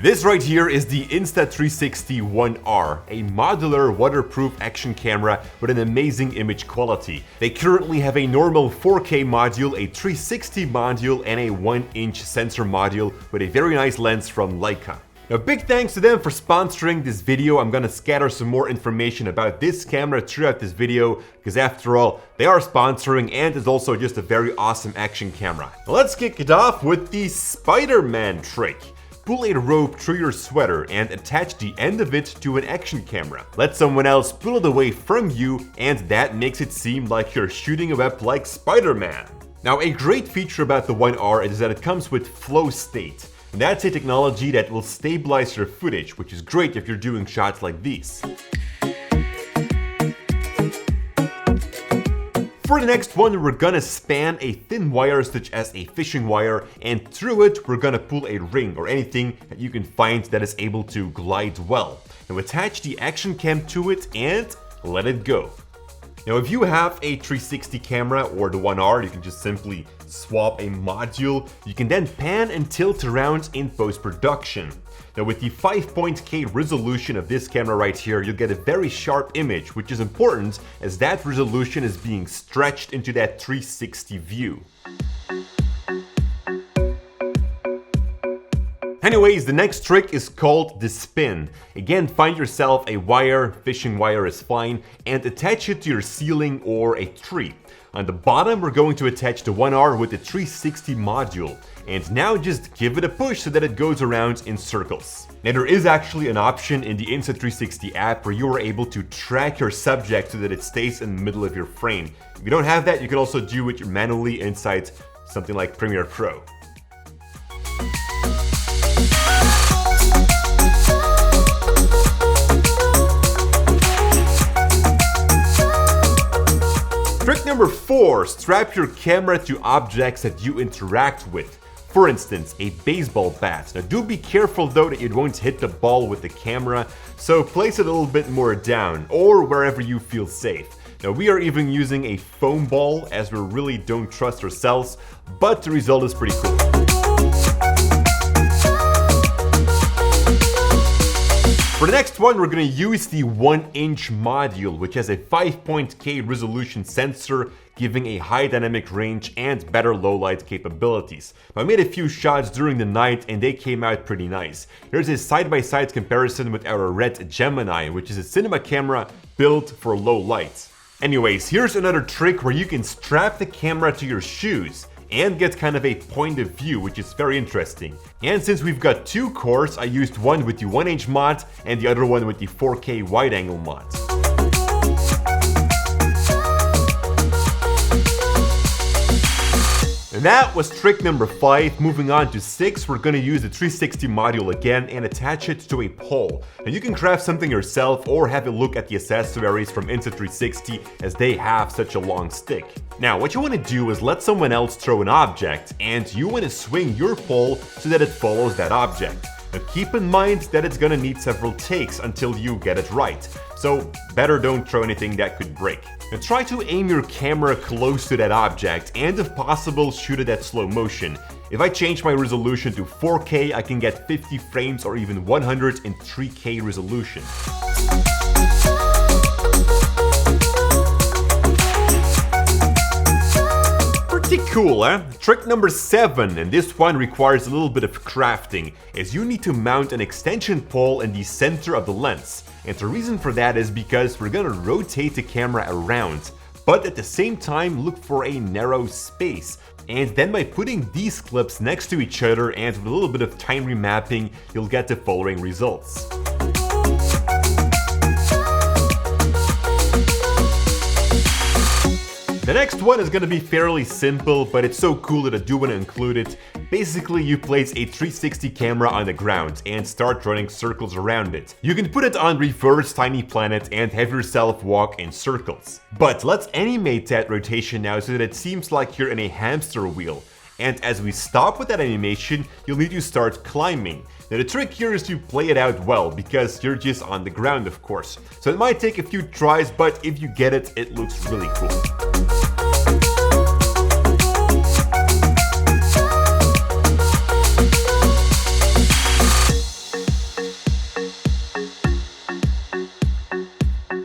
This right here is the Insta360 One-R, a modular waterproof action camera with an amazing image quality. They currently have a normal 4K module, a 360 module, and a 1-inch sensor module with a very nice lens from Leica. Now, big thanks to them for sponsoring this video. I'm gonna scatter some more information about this camera throughout this video because after all, they are sponsoring and it's also just a very awesome action camera. Now, let's kick it off with the Spider-Man trick. Pull a rope through your sweater and attach the end of it to an action camera. Let someone else pull it away from you and that makes it seem like you're shooting a web like Spider-Man. Now, a great feature about the One-R is that it comes with flow state. And that's a technology that will stabilize your footage, which is great if you're doing shots like these. For the next one, we're gonna span a thin wire such as a fishing wire, and through it we're gonna pull a ring or anything that you can find that is able to glide well. Now attach the action cam to it and let it go. Now if you have a 360 camera or the One-R, you can just simply swap a module. You can then pan and tilt around in post-production. Now with the 5.K resolution of this camera right here, you'll get a very sharp image, which is important as that resolution is being stretched into that 360 view. Anyways, the next trick is called the spin. Again, find yourself a wire, fishing wire is fine, and attach it to your ceiling or a tree. On the bottom, we're going to attach the One-R with the 360 module. And now just give it a push so that it goes around in circles. Now there is actually an option in the Insta360 app where you are able to track your subject so that it stays in the middle of your frame. If you don't have that, you can also do it manually inside something like Premiere Pro. Trick number 4, strap your camera to objects that you interact with. For instance, a baseball bat. Now do be careful though that you don't hit the ball with the camera, so place it a little bit more down or wherever you feel safe. Now we are even using a foam ball as we really don't trust ourselves, but the result is pretty cool. For the next one, we're going to use the 1-inch module, which has a 5.K resolution sensor, giving a high dynamic range and better low light capabilities. I made a few shots during the night and they came out pretty nice. Here's a side-by-side comparison with our Red Gemini, which is a cinema camera built for low light. Anyways, here's another trick where you can strap the camera to your shoes and get kind of a point of view, which is very interesting. And since we've got two cores, I used one with the 1-inch mod and the other one with the 4K wide-angle mod. And that was trick number 5. Moving on to 6, we're gonna use the 360 module again and attach it to a pole. Now you can craft something yourself or have a look at the accessories from Insta360 as they have such a long stick. Now what you want to do is let someone else throw an object and you want to swing your pole so that it follows that object. Now keep in mind that it's gonna need several takes until you get it right. So better don't throw anything that could break. Now try to aim your camera close to that object and if possible shoot it at slow motion. If I change my resolution to 4K, I can get 50 frames or even 100 in 3K resolution. Pretty cool, eh? Trick number 7, and this one requires a little bit of crafting, is you need to mount an extension pole in the center of the lens. And the reason for that is because we're gonna rotate the camera around, but at the same time look for a narrow space. And then by putting these clips next to each other and with a little bit of time remapping, you'll get the following results. The next one is gonna be fairly simple, but it's so cool that I do want to include it. Basically, you place a 360 camera on the ground and start running circles around it. You can put it on reverse tiny planet and have yourself walk in circles. But let's animate that rotation now so that it seems like you're in a hamster wheel. And as we stop with that animation, you'll need to start climbing. Now the trick here is to play it out well, because you're just on the ground of course. So it might take a few tries, but if you get it, it looks really cool.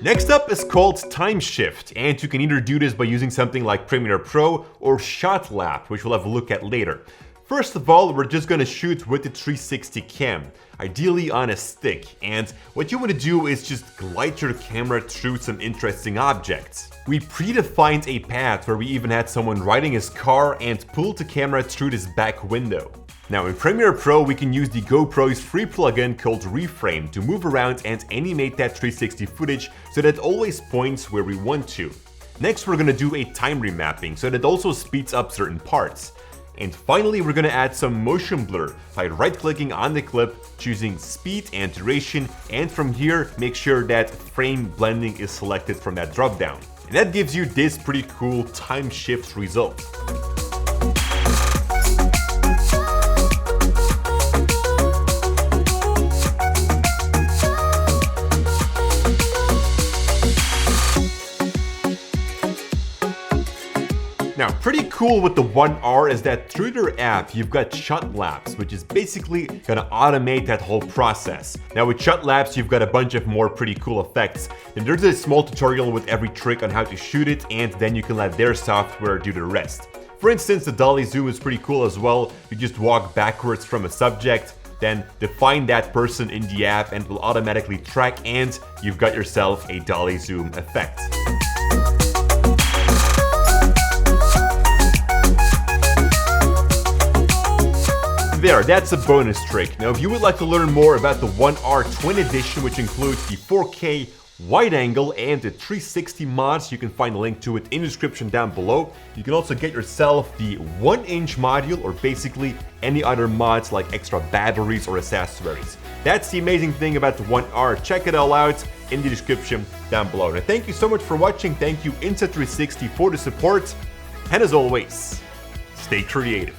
Next up is called Time Shift, and you can either do this by using something like Premiere Pro or Shot Lab, which we'll have a look at later. First of all, we're just gonna shoot with the 360 cam, ideally on a stick, and what you want to do is just glide your camera through some interesting objects. We predefined a path where we even had someone riding his car and pulled the camera through this back window. Now in Premiere Pro, we can use the GoPro's free plugin called Reframe to move around and animate that 360 footage so that it always points where we want to. Next, we're gonna do a time remapping so that it also speeds up certain parts. And finally, we're gonna add some motion blur by right-clicking on the clip, choosing speed and duration, and from here, make sure that frame blending is selected from that drop-down. And that gives you this pretty cool time shift result. Now, pretty cool with the One-R is that through their app, you've got Shot Labs, which is basically gonna automate that whole process. Now with Shot Labs, you've got a bunch of more pretty cool effects. And there's a small tutorial with every trick on how to shoot it, and then you can let their software do the rest. For instance, the dolly zoom is pretty cool as well. You just walk backwards from a subject, then define that person in the app and it will automatically track, and you've got yourself a dolly zoom effect. There, that's a bonus trick. Now, if you would like to learn more about the One-R Twin Edition, which includes the 4K wide angle and the 360 mods, you can find a link to it in the description down below. You can also get yourself the 1-inch module or basically any other mods like extra batteries or accessories. That's the amazing thing about the One-R. Check it all out in the description down below. Now, thank you so much for watching. Thank you Insta360 for the support. And as always, stay creative.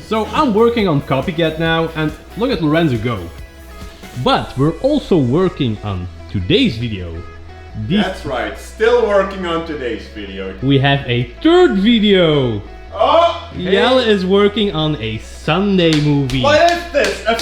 So I'm working on Copycat now, and look at Lorenzo go. But we're also working on today's video. That's right, still working on today's video. We have a third video. Oh! Jelle is working on a Sunday movie. What is this? A